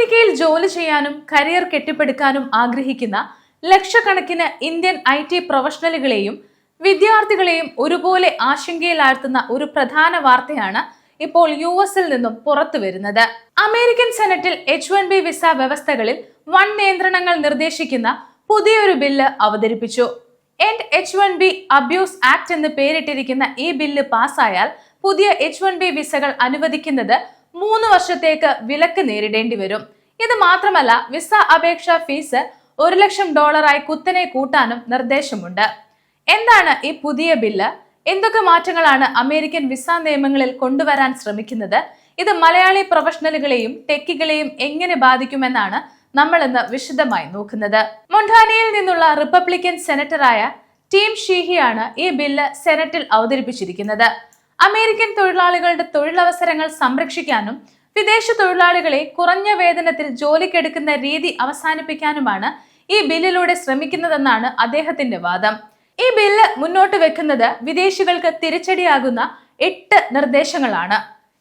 അമേരിക്കയിൽ ജോലി ചെയ്യാനും കരിയർ കെട്ടിപ്പടുക്കാനും ആഗ്രഹിക്കുന്ന ലക്ഷക്കണക്കിന് ഇന്ത്യൻ IT പ്രൊഫഷണലുകളെയും വിദ്യാർത്ഥികളെയും ഒരുപോലെ ആശങ്കയിലാഴ്ത്തുന്ന ഒരു പ്രധാന വാർത്തയാണ് ഇപ്പോൾ US-ൽ നിന്നും പുറത്തു വരുന്നത്. അമേരിക്കൻ സെനറ്റിൽ H-1B വിസ വ്യവസ്ഥകളിൽ വൻ നിയന്ത്രണങ്ങൾ നിർദ്ദേശിക്കുന്ന പുതിയൊരു ബില്ല് അവതരിപ്പിച്ചു. എൻഡ് H-1B അബ്യൂസ് ആക്ട് എന്ന് പേരിട്ടിരിക്കുന്ന ഈ ബില്ല് പാസ്സായാൽ പുതിയ H-1B വിസകൾ അനുവദിക്കുന്നത് 3 വർഷത്തേക്ക് വിലക്ക് നേരിടേണ്ടി വരും. ഇത് മാത്രമല്ല, വിസ അപേക്ഷാ ഫീസ് $1,00,000 കുത്തനെ കൂട്ടാനും നിർദ്ദേശമുണ്ട്. എന്താണ് ഈ പുതിയ ബില്ല്? എന്തൊക്കെ മാറ്റങ്ങളാണ് അമേരിക്കൻ വിസ നിയമങ്ങളിൽ കൊണ്ടുവരാൻ ശ്രമിക്കുന്നത്? ഇത് മലയാളി പ്രൊഫഷണലുകളെയും ടെക്കികളെയും എങ്ങനെ ബാധിക്കുമെന്നാണ് നമ്മൾ ഇന്ന് വിശദമായി നോക്കുന്നത്. മൊണ്ടാനയിൽ നിന്നുള്ള റിപ്പബ്ലിക്കൻ സെനറ്ററായ ടീം ഷീഹിയാണ് ഈ ബില്ല് സെനറ്റിൽ അവതരിപ്പിച്ചിരിക്കുന്നത്. അമേരിക്കൻ തൊഴിലാളികളുടെ തൊഴിലവസരങ്ങൾ സംരക്ഷിക്കാനും വിദേശ തൊഴിലാളികളെ കുറഞ്ഞ വേതനത്തിൽ ജോലിക്കെടുക്കുന്ന രീതി അവസാനിപ്പിക്കാനുമാണ് ഈ ബില്ലിലൂടെ ശ്രമിക്കുന്നതെന്നാണ് അദ്ദേഹത്തിന്റെ വാദം. ഈ ബില്ല് മുന്നോട്ട് വെക്കുന്നത് വിദേശികൾക്ക് തിരിച്ചടിയാകുന്ന 8 നിർദ്ദേശങ്ങളാണ്.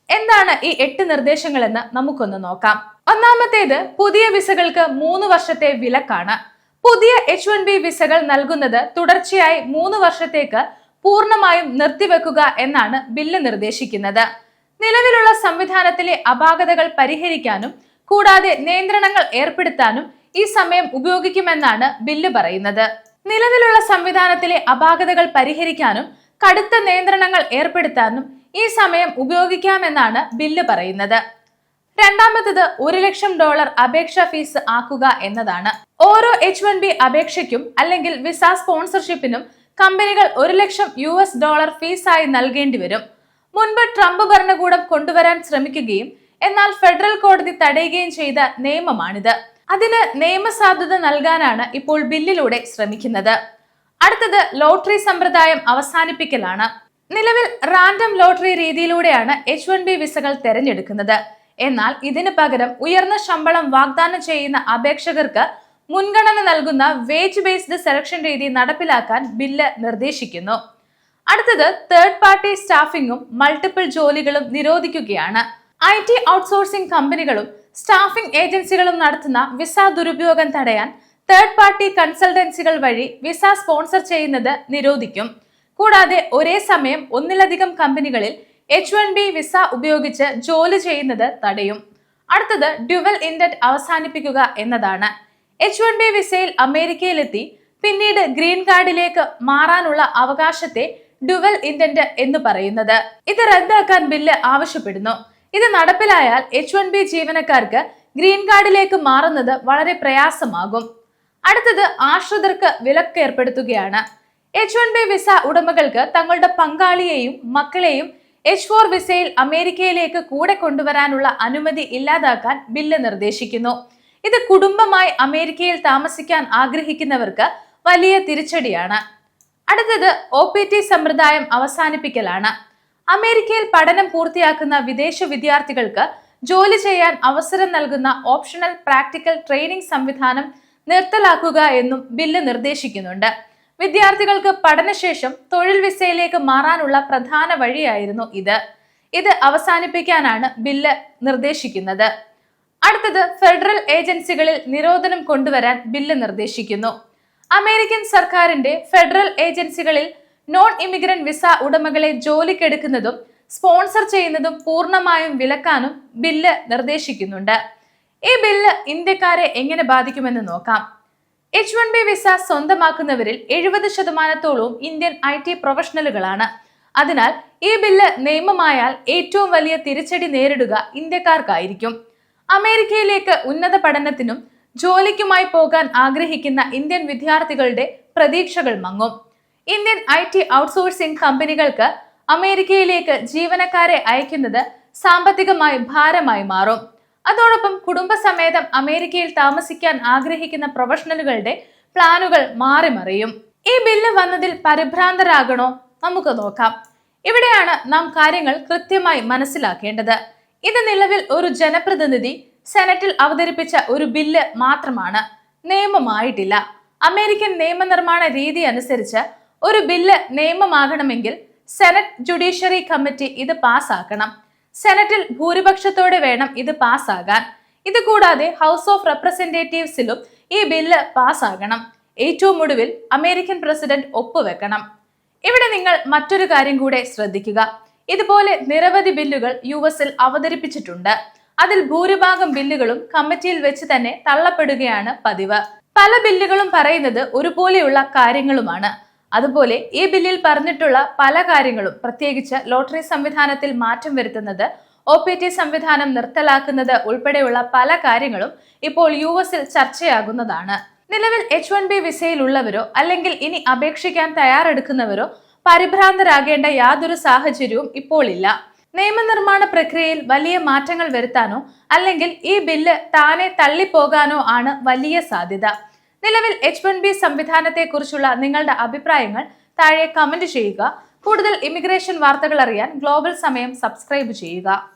എന്താണ് ഈ 8 നിർദ്ദേശങ്ങളെന്ന് നമുക്കൊന്ന് നോക്കാം. ഒന്നാമത്തേത്, പുതിയ വിസകൾക്ക് 3 വർഷത്തെ വിലക്കാണ്. പുതിയ H-1B വിസകൾ നൽകുന്നത് തുടർച്ചയായി 3 വർഷത്തേക്ക് പൂർണ്ണമായും നിർത്തിവെക്കുക എന്നാണ് ബില്ല് നിർദ്ദേശിക്കുന്നത്. നിലവിലുള്ള സംവിധാനത്തിലെ അപാകതകൾ പരിഹരിക്കാനും കൂടാതെ നിയന്ത്രണങ്ങൾ ഏർപ്പെടുത്താനും ഈ സമയം ഉപയോഗിക്കുമെന്നാണ് ബില്ല് പറയുന്നത്. നിലവിലുള്ള സംവിധാനത്തിലെ അപാകതകൾ പരിഹരിക്കാനും കടുത്ത നിയന്ത്രണങ്ങൾ ഏർപ്പെടുത്താനും ഈ സമയം ഉപയോഗിക്കാമെന്നാണ് ബില്ല് പറയുന്നത്. രണ്ടാമത്തത്, $1,00,000 അപേക്ഷാ ഫീസ് ആക്കുക എന്നതാണ്. ഓരോ H-1B അപേക്ഷയ്ക്കും അല്ലെങ്കിൽ വിസ സ്പോൺസർഷിപ്പിനും കമ്പനികൾ $1,00,000 ഫീസായി നൽകേണ്ടി വരും. മുൻപ് ട്രംപ് ഭരണകൂടം കൊണ്ടുവരാൻ ശ്രമിക്കുകയും എന്നാൽ ഫെഡറൽ കോടതി തടയുകയും ചെയ്ത നിയമമാണിത്. അതിന് നിയമസാധുത നൽകാനാണ് ഇപ്പോൾ ബില്ലിലൂടെ ശ്രമിക്കുന്നത്. അടുത്തത്, ലോട്ടറി സമ്പ്രദായം അവസാനിപ്പിക്കലാണ്. നിലവിൽ റാൻഡം ലോട്ടറി രീതിയിലൂടെയാണ് H-1B വിസകൾ തെരഞ്ഞെടുക്കുന്നത്. എന്നാൽ ഇതിന് പകരം ഉയർന്ന ശമ്പളം വാഗ്ദാനം ചെയ്യുന്ന അപേക്ഷകർക്ക് മുൻഗണന നൽകുന്ന വേജ് ബേസ്ഡ് സെലക്ഷൻ രീതി നടപ്പിലാക്കാൻ ബില്ല് നിർദ്ദേശിക്കുന്നു. അടുത്തത്, തേർഡ് പാർട്ടി സ്റ്റാഫിംഗും മൾട്ടിപ്പിൾ ജോലികളും നിരോധിക്കുകയാണ്. IT ഔട്ട്സോഴ്സിംഗ് കമ്പനികളും സ്റ്റാഫിംഗ് ഏജൻസികളും നടത്തുന്ന വിസ ദുരുപയോഗം തടയാൻ തേർഡ് പാർട്ടി കൺസൾട്ടൻസികൾ വഴി വിസ സ്പോൺസർ ചെയ്യുന്നത് നിരോധിക്കും. കൂടാതെ ഒരേ സമയം ഒന്നിലധികം കമ്പനികളിൽ H-1B വിസ ഉപയോഗിച്ച് ജോലി ചെയ്യുന്നത് തടയും. അടുത്തത്, ഡ്യുവൽ ഇന്റന്റ് അവസാനിപ്പിക്കുക എന്നതാണ്. H-1B വിസയിൽ അമേരിക്കയിലെത്തി പിന്നീട് ഗ്രീൻ കാർഡിലേക്ക് മാറാനുള്ള അവകാശത്തെ ഡ്യുവൽ ഇന്റന്റ് എന്ന് പറയുന്നത്. ഇത് റദ്ദാക്കാൻ ബില്ല് ആവശ്യപ്പെടുന്നു. ഇത് നടപ്പിലായാൽ H-1B ജീവനക്കാർക്ക് ഗ്രീൻ കാർഡിലേക്ക് മാറുന്നത് വളരെ പ്രയാസമാകും. അടുത്തത്, ആശ്രിതർക്ക് വിലക്ക് ഏർപ്പെടുത്തുകയാണ്. H-1B വിസ ഉടമകൾക്ക് തങ്ങളുടെ പങ്കാളിയെയും മക്കളെയും H-4 വിസയിൽ അമേരിക്കയിലേക്ക് കൂടെ കൊണ്ടുവരാനുള്ള അനുമതി ഇല്ലാതാക്കാൻ ബില്ല് നിർദ്ദേശിക്കുന്നു. ഇത് കുടുംബമായി അമേരിക്കയിൽ താമസിക്കാൻ ആഗ്രഹിക്കുന്നവർക്ക് വലിയ തിരിച്ചടിയാണ്. അടുത്തത്, OPT സമ്പ്രദായം അവസാനിപ്പിക്കലാണ്. അമേരിക്കയിൽ പഠനം പൂർത്തിയാക്കുന്ന വിദേശ വിദ്യാർത്ഥികൾക്ക് ജോലി ചെയ്യാൻ അവസരം നൽകുന്ന ഓപ്ഷണൽ പ്രാക്ടിക്കൽ ട്രെയിനിങ് സംവിധാനം നിർത്തലാക്കുക എന്നും ബില്ല് നിർദ്ദേശിക്കുന്നുണ്ട്. വിദ്യാർത്ഥികൾക്ക് പഠനശേഷം തൊഴിൽ വിസയിലേക്ക് മാറാനുള്ള പ്രധാന വഴിയായിരുന്നു ഇത് അവസാനിപ്പിക്കാനാണ് ബില്ല് നിർദ്ദേശിക്കുന്നത്. അടുത്തത്, ഫെഡറൽ ഏജൻസികളിൽ നിരോധനം കൊണ്ടുവരാൻ ബില്ല് നിർദ്ദേശിക്കുന്നു. അമേരിക്കൻ സർക്കാരിന്റെ ഫെഡറൽ ഏജൻസികളിൽ നോൺ ഇമിഗ്രന്റ് വിസ ഉടമകളെ ജോലിക്കെടുക്കുന്നതും സ്പോൺസർ ചെയ്യുന്നതും പൂർണ്ണമായും വിലക്കാനും ബില്ല് നിർദ്ദേശിക്കുന്നുണ്ട്. ഈ ബില്ല് ഇന്ത്യക്കാരെ എങ്ങനെ ബാധിക്കുമെന്ന് നോക്കാം. H-1B വിസ സ്വന്തമാക്കുന്നവരിൽ 70% ഇന്ത്യൻ IT പ്രൊഫഷണലുകളാണ്. അതിനാൽ ഈ ബില്ല് നിയമമായാൽ ഏറ്റവും വലിയ തിരിച്ചടി നേരിടുക ഇന്ത്യക്കാർക്കായിരിക്കും. അമേരിക്കയിലേക്ക് ഉന്നത പഠനത്തിനും ജോലിക്കുമായി പോകാൻ ആഗ്രഹിക്കുന്ന ഇന്ത്യൻ വിദ്യാർത്ഥികളുടെ പ്രതീക്ഷകൾ മങ്ങും. ഇന്ത്യൻ IT ഔട്ട്സോഴ്സിംഗ് കമ്പനികൾക്ക് അമേരിക്കയിലേക്ക് ജീവനക്കാരെ അയക്കുന്നത് സാമ്പത്തികമായി ഭാരമായി മാറും. അതോടൊപ്പം കുടുംബസമേതം അമേരിക്കയിൽ താമസിക്കാൻ ആഗ്രഹിക്കുന്ന പ്രൊഫഷണലുകളുടെ പ്ലാനുകൾ മാറിമറിയും. ഈ ബില്ല് വന്നതിൽ പരിഭ്രാന്തരാകണോ? നമുക്ക് നോക്കാം. ഇവിടെയാണ് നാം കാര്യങ്ങൾ കൃത്യമായി മനസ്സിലാക്കേണ്ടത്. ഇത് നിലവിൽ ഒരു ജനപ്രതിനിധി സെനറ്റിൽ അവതരിപ്പിച്ച ഒരു ബില്ല് മാത്രമാണ്, നിയമമായിട്ടില്ല. അമേരിക്കൻ നിയമനിർമ്മാണ രീതി അനുസരിച്ച് ഒരു ബില്ല് നിയമമാകണമെങ്കിൽ സെനറ്റ് ജുഡീഷ്യറി കമ്മിറ്റി ഇത് പാസ്സാക്കണം. സെനറ്റിൽ ഭൂരിപക്ഷത്തോടെ വേണം ഇത് പാസ്സാകാൻ. ഇത് കൂടാതെ ഹൗസ് ഓഫ് റെപ്രസെന്റേറ്റീവ്സിലും ഈ ബില്ല് പാസ്സാകണം. ഏറ്റവും ഒടുവിൽ അമേരിക്കൻ പ്രസിഡന്റ് ഒപ്പുവെക്കണം. ഇവിടെ നിങ്ങൾ മറ്റൊരു കാര്യം കൂടെ ശ്രദ്ധിക്കുക. ഇതുപോലെ നിരവധി ബില്ലുകൾ യുഎസിൽ അവതരിപ്പിച്ചിട്ടുണ്ട്. അതിൽ ഭൂരിഭാഗം ബില്ലുകളും കമ്മിറ്റിയിൽ വെച്ച് തന്നെ തള്ളപ്പെടുകയാണ് പതിവ്. പല ബില്ലുകളും പറയുന്നത് ഒരുപോലെയുള്ള കാര്യങ്ങളുമാണ്. അതുപോലെ ഈ ബില്ലിൽ പറഞ്ഞിട്ടുള്ള പല കാര്യങ്ങളും, പ്രത്യേകിച്ച് ലോട്ടറി സംവിധാനത്തിൽ മാറ്റം വരുത്തുന്നത്, OPT സംവിധാനം നിർത്തലാക്കുന്നത് ഉൾപ്പെടെയുള്ള പല കാര്യങ്ങളും ഇപ്പോൾ യുഎസിൽ ചർച്ചയാകുന്നതാണ്. നിലവിൽ H1B വിസയിലുള്ളവരോ അല്ലെങ്കിൽ ഇനി അപേക്ഷിക്കാൻ തയ്യാറെടുക്കുന്നവരോ പരിഭ്രാന്തരാകേണ്ട യാതൊരു സാഹചര്യവും ഇപ്പോൾ ഇല്ല. നിയമനിർമ്മാണ പ്രക്രിയയിൽ വലിയ മാറ്റങ്ങൾ വരുത്താനോ അല്ലെങ്കിൽ ഈ ബില്ല് താനെ തള്ളിപ്പോകാനോ ആണ് വലിയ സാധ്യത. നിലവിൽ H1B സംവിധാനത്തെക്കുറിച്ചുള്ള നിങ്ങളുടെ അഭിപ്രായങ്ങൾ താഴെ കമന്റ് ചെയ്യുക. കൂടുതൽ ഇമിഗ്രേഷൻ വാർത്തകൾ അറിയാൻ ഗ്ലോബൽ സമയം സബ്സ്ക്രൈബ് ചെയ്യുക.